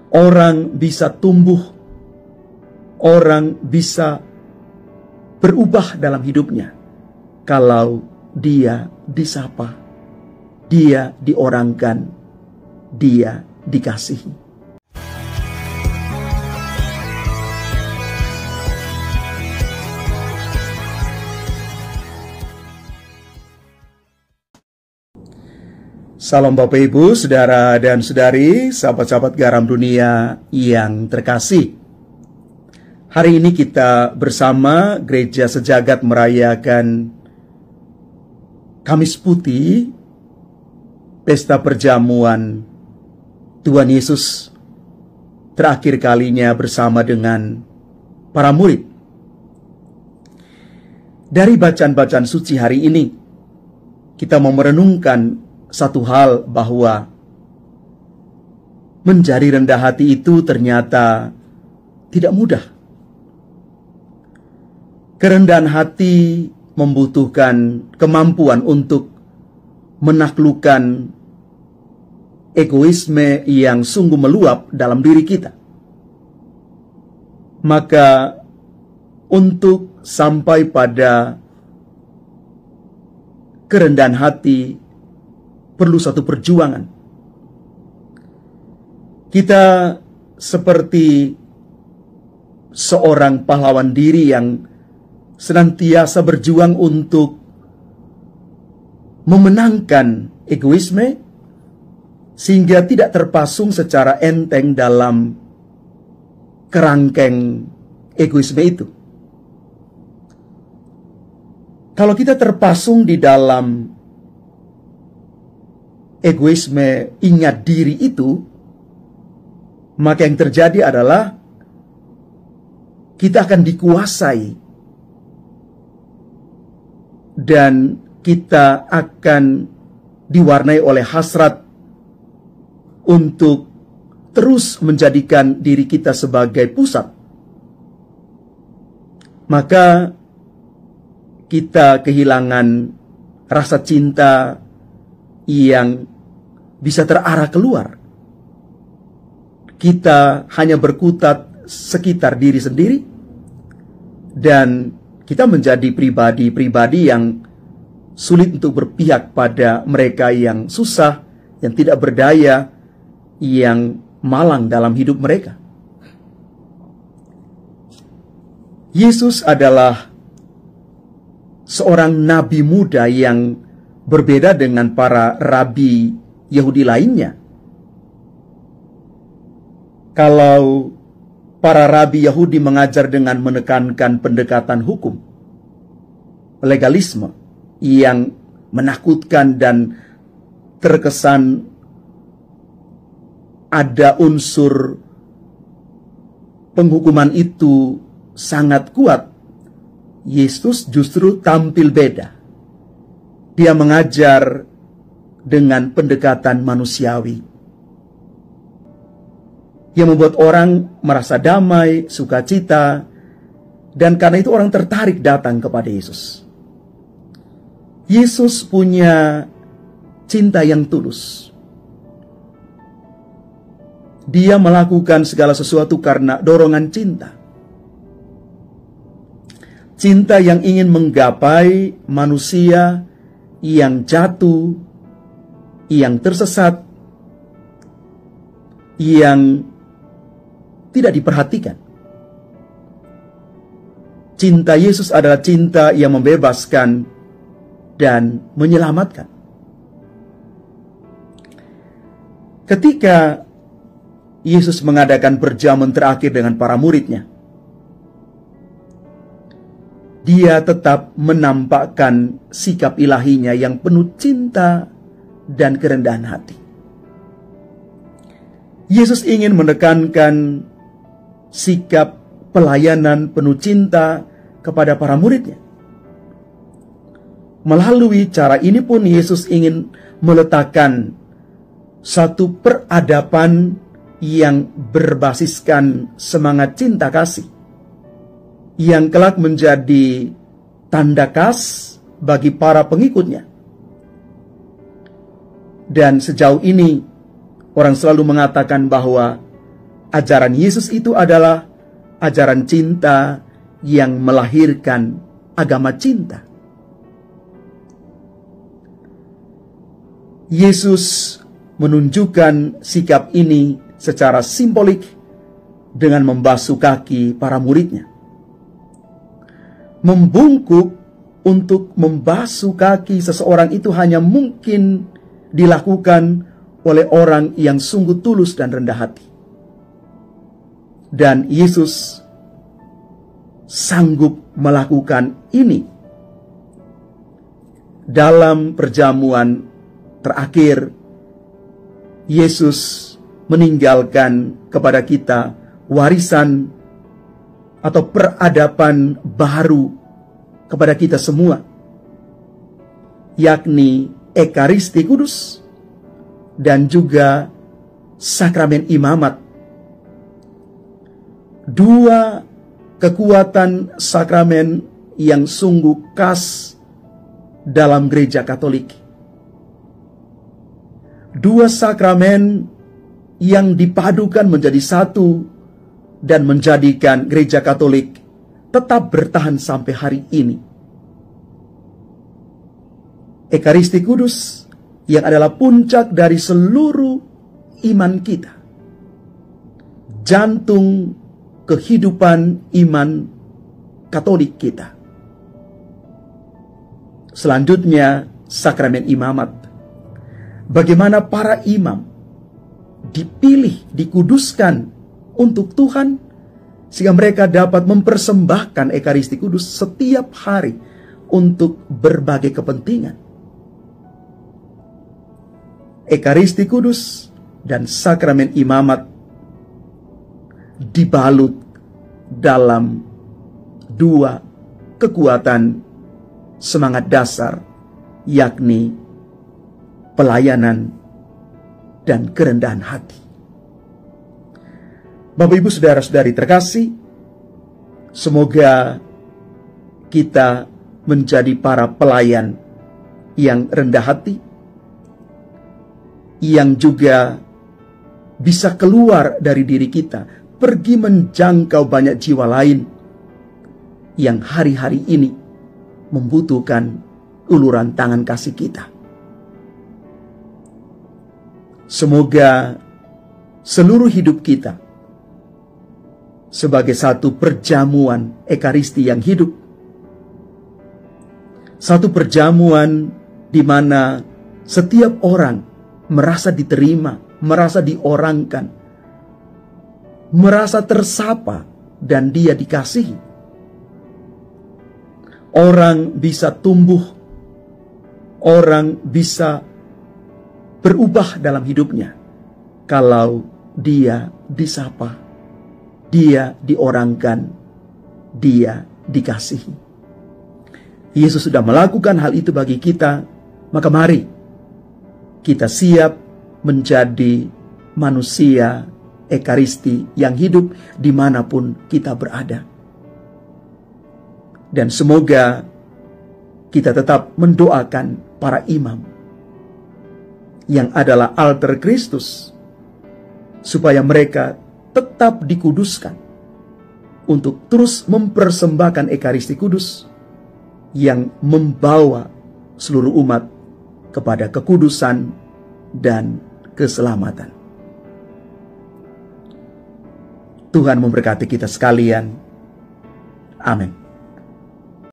orang bisa tumbuh, orang bisa berubah dalam hidupnya kalau dia disapa, dia diorangkan, dia dikasihi. Salam Bapak Ibu, Saudara dan Saudari, sahabat-sahabat garam dunia yang terkasih. Hari ini kita bersama Gereja Sejagat merayakan Kamis Putih, pesta perjamuan Tuhan Yesus terakhir kalinya bersama dengan para murid. Dari bacaan-bacaan suci hari ini, kita mau merenungkan satu hal, bahwa menjadi rendah hati itu ternyata tidak mudah. Kerendahan hati membutuhkan kemampuan untuk menaklukkan egoisme yang sungguh meluap dalam diri kita. Maka untuk sampai pada kerendahan hati perlu satu perjuangan. Kita seperti seorang pahlawan diri yang senantiasa berjuang untuk memenangkan egoisme, sehingga tidak terpasung secara enteng dalam kerangkeng egoisme itu. Kalau kita terpasung di dalam egoisme ingat diri itu, maka yang terjadi adalah kita akan dikuasai dan kita akan diwarnai oleh hasrat untuk terus menjadikan diri kita sebagai pusat. Maka kita kehilangan rasa cinta yang bisa terarah keluar. Kita hanya berkutat sekitar diri sendiri, dan kita menjadi pribadi-pribadi yang sulit untuk berpihak pada mereka yang susah, yang tidak berdaya, yang malang dalam hidup mereka. Yesus adalah seorang nabi muda yang berbeda dengan para rabi Yahudi lainnya. Kalau para rabi Yahudi mengajar dengan menekankan pendekatan hukum, legalisme yang menakutkan dan terkesan ada unsur penghukuman itu sangat kuat, Yesus justru tampil beda. Dia mengajar dengan pendekatan manusiawi yang membuat orang merasa damai, sukacita, dan karena itu orang tertarik datang kepada Yesus. Yesus punya cinta yang tulus. Dia melakukan segala sesuatu karena dorongan cinta. Cinta yang ingin menggapai manusia yang jatuh, yang tersesat, yang tidak diperhatikan. Cinta Yesus adalah cinta yang membebaskan dan menyelamatkan. Ketika Yesus mengadakan perjamuan terakhir dengan para muridnya, Dia tetap menampakkan sikap ilahinya yang penuh cinta dan kerendahan hati. Yesus ingin menekankan sikap pelayanan penuh cinta kepada para muridnya. Melalui cara ini pun Yesus ingin meletakkan satu peradaban yang berbasiskan semangat cinta kasih, yang kelak menjadi tanda khas bagi para pengikutnya. Dan sejauh ini orang selalu mengatakan bahwa ajaran Yesus itu adalah ajaran cinta yang melahirkan agama cinta. Yesus menunjukkan sikap ini secara simbolik dengan membasuh kaki para muridnya. Membungkuk untuk membasuh kaki seseorang itu hanya mungkin dilakukan oleh orang yang sungguh tulus dan rendah hati. Dan Yesus sanggup melakukan ini. Dalam perjamuan terakhir, Yesus meninggalkan kepada kita warisan atau peradaban baru kepada kita semua, yakni Ekaristi Kudus dan juga sakramen imamat. Dua kekuatan sakramen yang sungguh khas dalam gereja Katolik. Dua sakramen yang dipadukan menjadi satu dan menjadikan gereja Katolik tetap bertahan sampai hari ini. Ekaristi Kudus yang adalah puncak dari seluruh iman kita, jantung kehidupan iman Katolik kita. Selanjutnya, sakramen imamat. Bagaimana para imam dipilih, dikuduskan untuk Tuhan, sehingga mereka dapat mempersembahkan Ekaristi Kudus setiap hari untuk berbagai kepentingan. Ekaristi Kudus dan sakramen imamat dibalut dalam dua kekuatan semangat dasar, yakni pelayanan dan kerendahan hati. Bapak Ibu saudara-saudari terkasih, semoga kita menjadi para pelayan yang rendah hati, yang juga bisa keluar dari diri kita, pergi menjangkau banyak jiwa lain yang hari-hari ini membutuhkan uluran tangan kasih kita. Semoga seluruh hidup kita sebagai satu perjamuan Ekaristi yang hidup, satu perjamuan di mana setiap orang merasa diterima, merasa diorangkan, merasa tersapa, dan dia dikasihi. Orang bisa tumbuh, orang bisa berubah dalam hidupnya kalau dia disapa, dia diorangkan, dia dikasihi. Yesus sudah melakukan hal itu bagi kita, maka mari kita siap menjadi manusia Ekaristi yang hidup dimanapun kita berada. Dan semoga kita tetap mendoakan para imam yang adalah alter Kristus, supaya mereka tetap dikuduskan untuk terus mempersembahkan Ekaristi Kudus yang membawa seluruh umat kepada kekudusan dan keselamatan. Tuhan memberkati kita sekalian. Amin.